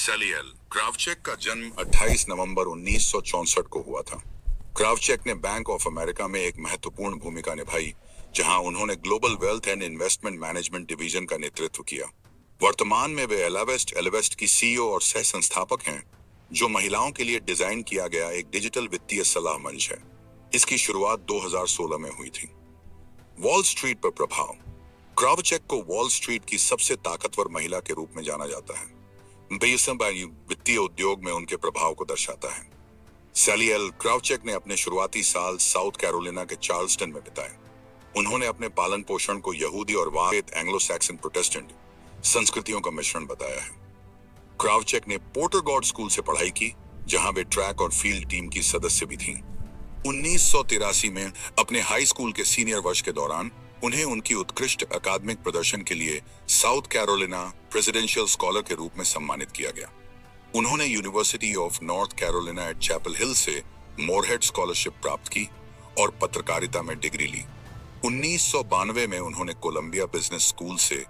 सेलियल क्रावचेक का जन्म 28 नवंबर 1964 को हुआ था। क्रावचेक ने बैंक ऑफ अमेरिका में एक महत्वपूर्ण भूमिका निभाई, जहां उन्होंने global wealth and investment management division का नेतृत्व किया। वर्तमान में वे एलावेस्ट की सीईओ और सह संस्थापक हैं, जो महिलाओं के लिए डिजाइन किया गया एक डिजिटल वित्तीय सलाह मंच है। इसकी शुरुआत 2016 में हुई थी। वॉल स्ट्रीट पर प्रभाव। क्रावचेक को वॉल स्ट्रीट की सबसे ताकतवर महिला के रूप में जाना जाता है। वित्तीय उद्योग में उनके प्रभाव को दर्शाता है। सेलियल क्रावचेक ने अपने शुरुआती साल साउथ कैरोलिना के चार्ल्सटन में बिताए। उन्होंने अपने पालन पोषण को यहूदी और एंग्लो सैक्सन प्रोटेस्टेंट संस्कृतियों का मिश्रण बताया है। क्रावचेक ने पोर्टर गॉड स्कूल से पढ़ाई की, जहां वे ट्रैक और फील्ड टीम की सदस्य भी थीं। 1983 में अपने हाई स्कूल के सीनियर वर्ष के दौरान उन्हें उनकी उत्कृष्ट अकादमिक प्रदर्शन के लिए साउथ कैरोलिना प्रेसिडेंशियल स्कॉलर के रूप में सम्मानित किया गया। उन्होंने University of North Carolina at Chapel Hill से मोरहेड स्कॉलरशिप प्राप्त की और पत्रकारिता में डिग्री ली। 1992 में उन्होंने कोलंबिया बिजनेस स्कूल से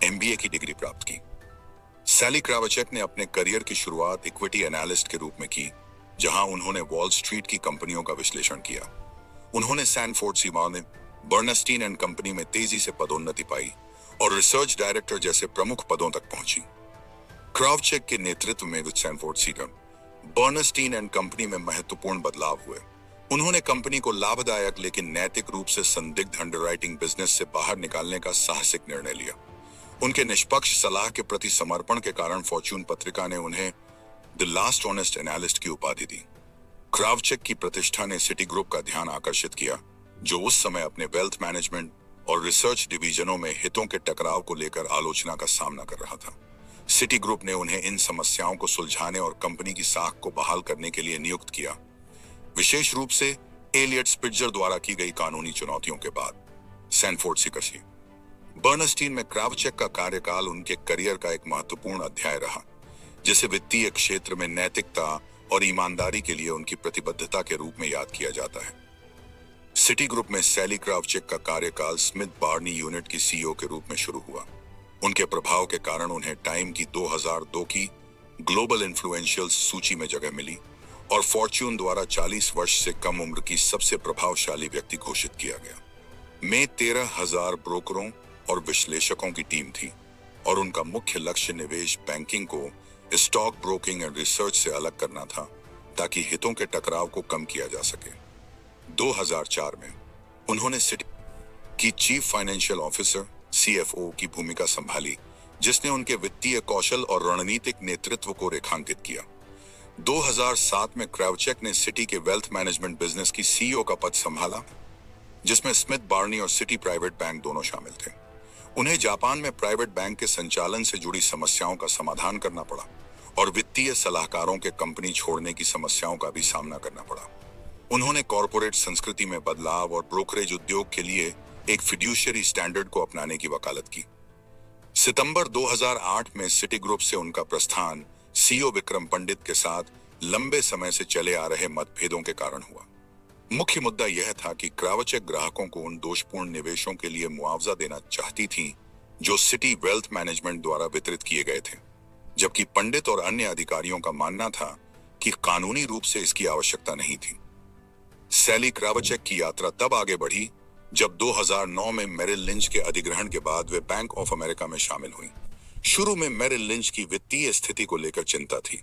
एमबीए की डिग्री प्राप्त की। सैली क्रावचेक ने अपने करियर की शुरुआत इक्विटी एनालिस्ट के रूप में की, जहां उन्होंने वॉल स्ट्रीट की कंपनियों का विश्लेषण किया। उन्होंने सैनफोर्ड सीमा में बर्नस्टीन एंड कंपनी में तेजी से पदोन्नति पाई और रिसर्च डायरेक्टर जैसे प्रमुख पदों तक पहुंची। क्रावचेक के नेतृत्व में Sanford Seema, Bernstein and company में महत्वपूर्ण बदलाव हुए। उन्होंने कंपनी को लाभदायक लेकिन नैतिक रूप से संदिग्ध अंडरराइटिंग बिजनेस से बाहर निकालने का साहसिक निर्णय लिया। उनके निष्पक्ष सलाह के प्रति समर्पण के कारण फॉर्च्यून पत्रिका ने उन्हें द लास्ट ऑनेस्ट एनालिस्ट की उपाधि दी। क्रावचेक की प्रतिष्ठा ने सिटी ग्रुप का ध्यान आकर्षित किया, जो उस समय अपने वेल्थ मैनेजमेंट और रिसर्च डिवीजनों में हितों के टकराव को लेकर आलोचना का सामना कर रहा था। सिटी ग्रुप ने उन्हें इन समस्याओं को सुलझाने और कंपनी की साख को बहाल करने के लिए नियुक्त किया, विशेष रूप से एलियट स्पिट्जर द्वारा की गई कानूनी चुनौतियों के बाद। सैनफोर्ड सीकर्सी। बर्नस्टीन में क्रावचेक का कार्यकाल उनके करियर का एक महत्वपूर्ण अध्याय रहा, जिसे वित्तीय क्षेत्र में नैतिकता और ईमानदारी के लिए उनकी प्रतिबद्धता के रूप में याद किया जाता है। सिटी ग्रुप में सैली क्रावचेक का कार्यकाल स्मिथ बार्नी यूनिट की सीईओ के रूप में शुरू हुआ। उनके प्रभाव के कारण उन्हें टाइम की 2002 की ग्लोबल इन्फ्लुएंशियल्स सूची में जगह मिली और फॉर्च्यून द्वारा 40 वर्ष से कम उम्र की सबसे प्रभावशाली व्यक्ति घोषित किया गया। में 13,000 ब्रोकरों और विश्लेषकों की टीम थी और उनका मुख्य लक्ष्य निवेश बैंकिंग को स्टॉक ब्रोकिंग एंड रिसर्च से अलग करना था, ताकि हितों के टकराव को कम किया जा सके। 2004 में उन्होंने सिटी की चीफ फाइनेंशियल ऑफिसर सीएफओ की भूमिका संभाली, जिसने उनके वित्तीय कौशल और रणनीतिक नेतृत्व को रेखांकित किया। 2007 में क्रावचेक ने सिटी के वेल्थ मैनेजमेंट बिजनेस की सीईओ का पद संभाला, जिसमें स्मिथ बार्नी और सिटी प्राइवेट बैंक दोनों शामिल थे। उन्हें जापान में प्राइवेट बैंक के संचालन से जुड़ी समस्याओं का समाधान करना पड़ा और वित्तीय सलाहकारों के कंपनी छोड़ने की समस्याओं का भी सामना करना पड़ा। उन्होंने कॉरपोरेट संस्कृति में बदलाव और ब्रोकरेज उद्योग के लिए एक फिड्यूशियरी स्टैंडर्ड को अपनाने की वकालत की। सितंबर 2008 में सिटी ग्रुप से उनका प्रस्थान सीईओ विक्रम पंडित के साथ लंबे समय से चले आ रहे मतभेदों के कारण हुआ। मुख्य मुद्दा यह था कि क्रावचेक ग्राहकों को उन दोषपूर्ण निवेशों के लिए मुआवजा देना चाहती थी जो सिटी वेल्थ मैनेजमेंट द्वारा वितरित किए गए थे, जबकि पंडित और अन्य अधिकारियों का मानना था कि कानूनी रूप से इसकी आवश्यकता नहीं थी। सैली क्रावचेक की यात्रा तब आगे बढ़ी जब 2009 में मेरिल लिंच के अधिग्रहण के बाद वे बैंक ऑफ अमेरिका में शामिल हुई। शुरू में मेरिल लिंच की वित्तीय स्थिति को लेकर चिंता थी,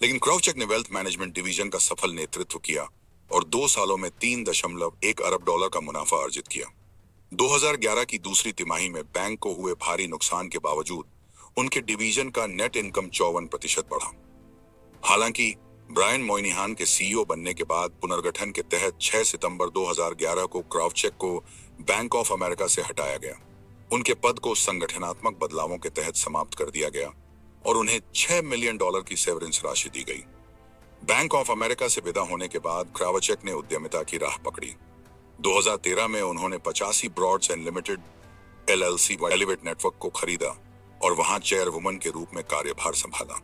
लेकिन क्रावचेक ने वेल्थ मैनेजमेंट डिवीजन का सफल नेतृत्व किया और 2 सालों में $3.1 अरब का मुनाफा अर्जित किया। 2011 की दूसरी तिमाही में बैंक को हुए भारी नुकसान के बावजूद उनके डिवीजन का नेट इनकम 54% बढ़ा। हालांकि ब्रायन मोइनिहान के सीईओ बनने के बाद पुनर्गठन के तहत 6 सितंबर 2011 को क्रावचेक को बैंक ऑफ अमेरिका से हटाया गया। उनके पद को संगठनात्मक बदलावों के तहत समाप्त कर दिया गया और उन्हें $6 मिलियन की सेवरेंस राशि दी गई। बैंक ऑफ अमेरिका से विदा होने के बाद क्रावचेक ने उद्यमिता की राह पकड़ी। 2013 में उन्होंने 85 broads and limited LLC elevate network को खरीदा और वहां चेयरवुमन के रूप में कार्यभार संभाला।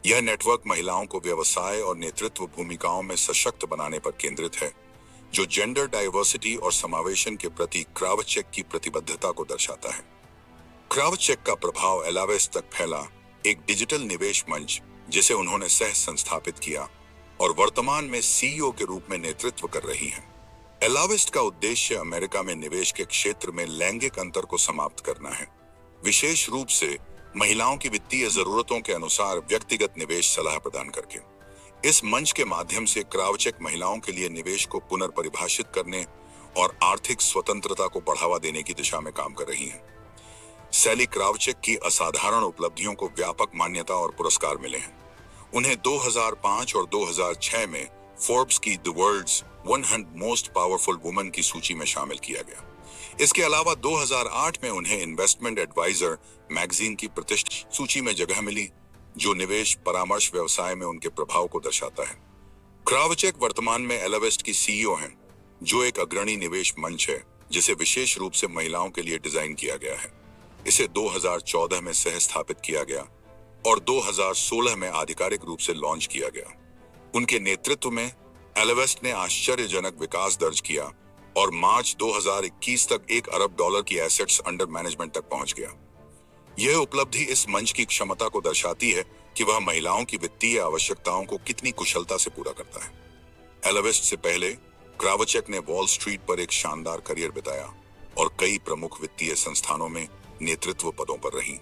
यह नेटवर्क महिलाओं को व्यवसाय और नेतृत्व भूमिकाओं में सशक्त बनाने पर केंद्रित है, जो जेंडर डाइवर्सिटी और समावेशन के प्रति क्रावचेक की प्रतिबद्धता को दर्शाता है। क्रावचेक का प्रभाव एलावेस्ट तक फैला एक डिजिटल निवेश मंच जिसे उन्होंने सह संस्थापित किया और वर्तमान में सीईओ के रूप में नेतृत्व कर रही हैं। एलाविस्ट का उद्देश्य अमेरिका में निवेश के क्षेत्र में लैंगिक अंतर को समाप्त करना है, विशेष रूप से महिलाओं की वित्तीय जरूरतों के अनुसार व्यक्तिगत निवेश सलाह प्रदान करके। इस मंच के माध्यम से क्रावचेक महिलाओं के लिए निवेश को पुनर्परिभाषित करने और आर्थिक स्वतंत्रता को बढ़ावा देने की दिशा में काम कर रही हैं। सैली क्रावचेक की असाधारण उपलब्धियों को व्यापक मान्यता और पुरस्कार मिले हैं। उन्हें 2005 और 2006 में फोर्ब्स की the world's 100 most powerful women की सूची में शामिल किया गया। इसके अलावा 2008 में उन्हें इन्वेस्टमेंट एडवाइजर मैगजीन की प्रतिष्ठित सूची में जगह मिली, जो निवेश परामर्श व्यवसाय में उनके प्रभाव को दर्शाता है। क्रावचेक वर्तमान में एलाविस्ट की सीईओ हैं, जो एक अग्रणी निवेश मंच है जिसे विशेष रूप से महिलाओं के लिए डिजाइन किया गया है। इसे 2014 में सह स्थापित किया गया और 2016 में आधिकारिक रूप से लॉन्च किया गया। उनके नेतृत्व में एलाविस्ट ने आश्चर्यजनक विकास दर्ज किया और मार्च 2021 तक $1 अरब की एसेट्स अंडर मैनेजमेंट तक पहुंच गया। यह उपलब्धि इस मंच की क्षमता को दर्शाती है कि वह महिलाओं की वित्तीय आवश्यकताओं को कितनी कुशलता से पूरा करता है। एलाविस्ट से पहले क्रावचेक ने वॉल स्ट्रीट पर एक शानदार करियर बिताया और कई प्रमुख वित्तीय संस्थानों में नेतृत्व पदों पर रहीं।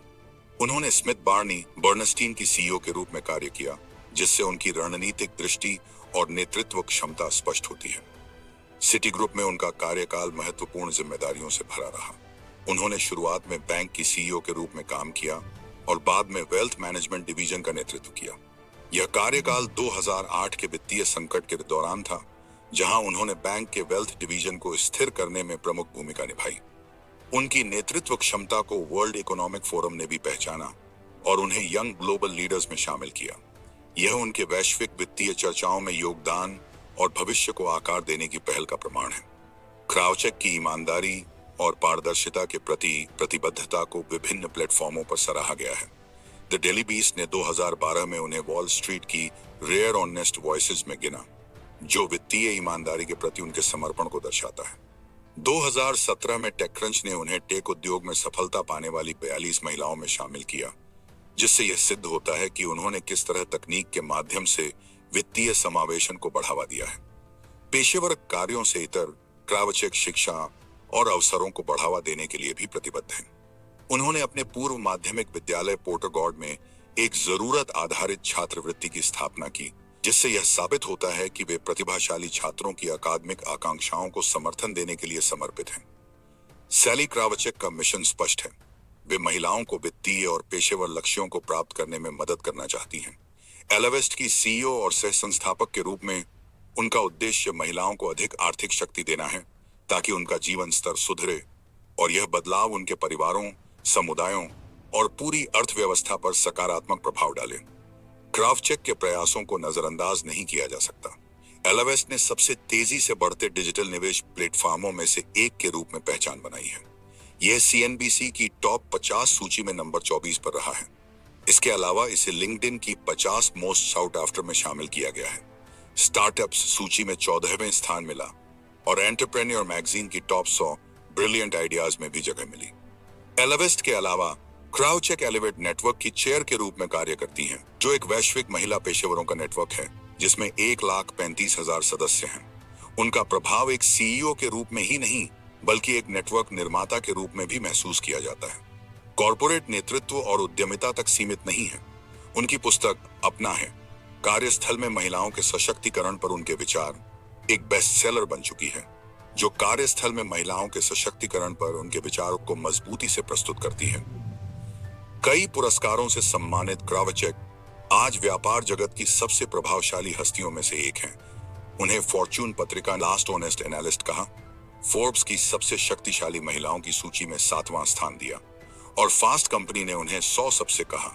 उन्होंने स्मिथ बार्नी बर्नस्टीन की सीईओ के रूप में कार्य किया, जिससे उनकी रणनीतिक दृष्टि और नेतृत्व क्षमता स्पष्ट होती है। सिटी ग्रुप में उनका कार्यकाल महत्वपूर्ण जिम्मेदारियों से भरा रहा। उन्होंने शुरुआत में बैंक की सीईओ के रूप में काम किया और बाद में वेल्थ मैनेजमेंट डिवीजन का नेतृत्व किया। यह कार्यकाल 2008 के वित्तीय संकट के दौरान था, जहां उन्होंने बैंक के वेल्थ डिवीजन को स्थिर करने में प्रमुख भूमिका निभाई। उनकी नेतृत्व क्षमता को वर्ल्ड इकोनॉमिक फोरम ने भी पहचाना और उन्हें यंग ग्लोबल लीडर्स में शामिल किया। यह उनके वैश्विक वित्तीय चर्चाओं में योगदान और भविष्य को आकार देने की पहल का प्रमाण है। क्रावचेक की ईमानदारी और पारदर्शिता के प्रति प्रतिबद्धता को विभिन्न प्लेटफॉर्मों पर सराहा गया है। द डेली बीस्ट ने 2012 में उन्हें वॉल स्ट्रीट की रेयर ऑनेस्ट वॉइसेस में गिना, जो वित्तीय ईमानदारी के प्रति उनके समर्पण को दर्शाता है। 2017 में टेकक्रंच ने उन्हें टेक उद्योग में सफलता पाने वाली 42 महिलाओं में शामिल किया, जिससे यह सिद्ध होता है कि उन्होंने किस तरह तकनीक के माध्यम से वित्तीय समावेशन को बढ़ावा दिया है। पेशेवर कार्यों से इतर, क्रावचेक शिक्षा और अवसरों को बढ़ावा देने के लिए भी प्रतिबद्ध हैं। उन्होंने अपने पूर्व माध्यमिक विद्यालय पोर्टरगॉड में एक जरूरत आधारित छात्रवृत्ति की स्थापना की, जिससे यह साबित होता है कि वे प्रतिभाशाली छात्रों की अकादमिक आकांक्षाओं को समर्थन देने के लिए समर्पित हैं। सैली क्रावचेक का मिशन स्पष्ट है। वे महिलाओं को वित्तीय और पेशेवर लक्ष्यों को प्राप्त करने में मदद करना चाहती हैं। एलाविस्ट की सीईओ और सह संस्थापक के रूप में उनका उद्देश्य महिलाओं को अधिक आर्थिक शक्ति देना है, ताकि उनका जीवन स्तर सुधरे और यह बदलाव उनके परिवारों, समुदायों और पूरी अर्थव्यवस्था पर सकारात्मक प्रभाव डाले। क्रावचेक के प्रयासों को नजरअंदाज नहीं किया जा सकता। एलाविस्ट ने सबसे तेजी से बढ़ते डिजिटल निवेश प्लेटफॉर्मों में से एक के रूप में पहचान बनाई है। यह सीएनबीसी की टॉप 50 सूची में नंबर 24 पर रहा है। इसके अलावा इसे लिंक्डइन की 50 मोस्ट साउट आफ्टर में शामिल किया गया है। स्टार्टअप्स सूची में 14वें स्थान मिला और एंटरप्रेन्योर मैगजीन की टॉप 100 ब्रिलियंट आइडियाज में भी जगह मिली। एलाविस्ट के अलावा क्रावचेक एलिवेट नेटवर्क की चेयर के रूप में कार्य करती हैं, जो एक वैश्विक महिला पेशेवरों का नेटवर्क है जिसमें 1,35,000 सदस्य हैं। उनका प्रभाव एक सीईओ के रूप में ही नहीं, बल्कि एक नेटवर्क निर्माता के रूप में भी महसूस किया जाता है। कॉर्पोरेट नेतृत्व और उद्यमिता तक सीमित नहीं है। उनकी पुस्तक अपना है, कार्यस्थल में महिलाओं के सशक्तिकरण पर उनके विचार, एक बेस्टसेलर बन चुकी है, जो कार्यस्थल में महिलाओं के सशक्तिकरण पर उनके विचारों को मजबूती से प्रस्तुत करती है। कई पुरस्कारों से सम्मानित क्रावचेक आज व्यापार जगत की सबसे प्रभावशाली हस्तियों में से एक हैं। उन्हें फॉर्च्यून पत्रिका लास्ट ऑनेस्ट एनालिस्ट कहा, फोर्ब्स की सबसे शक्तिशाली महिलाओं की सूची में 7वां स्थान दिया और फास्ट कंपनी ने उन्हें 100 सबसे कहा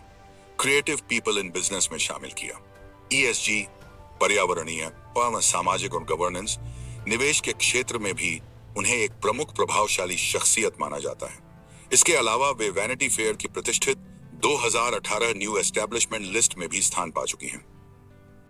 क्रिएटिव पीपल इन बिजनेस में शामिल किया। ESG, पर्यावरणीय, सामाजिक और गवर्नेंस निवेश के क्षेत्र में भी उन्हें एक प्रमुख प्रभावशाली शख्सियत माना जाता है। इसके अलावा वे वैनिटी फेयर की प्रतिष्ठित 2018 न्यू एस्टैब्लिशमेंट लिस्ट में भी स्थान पा चुकी हैं।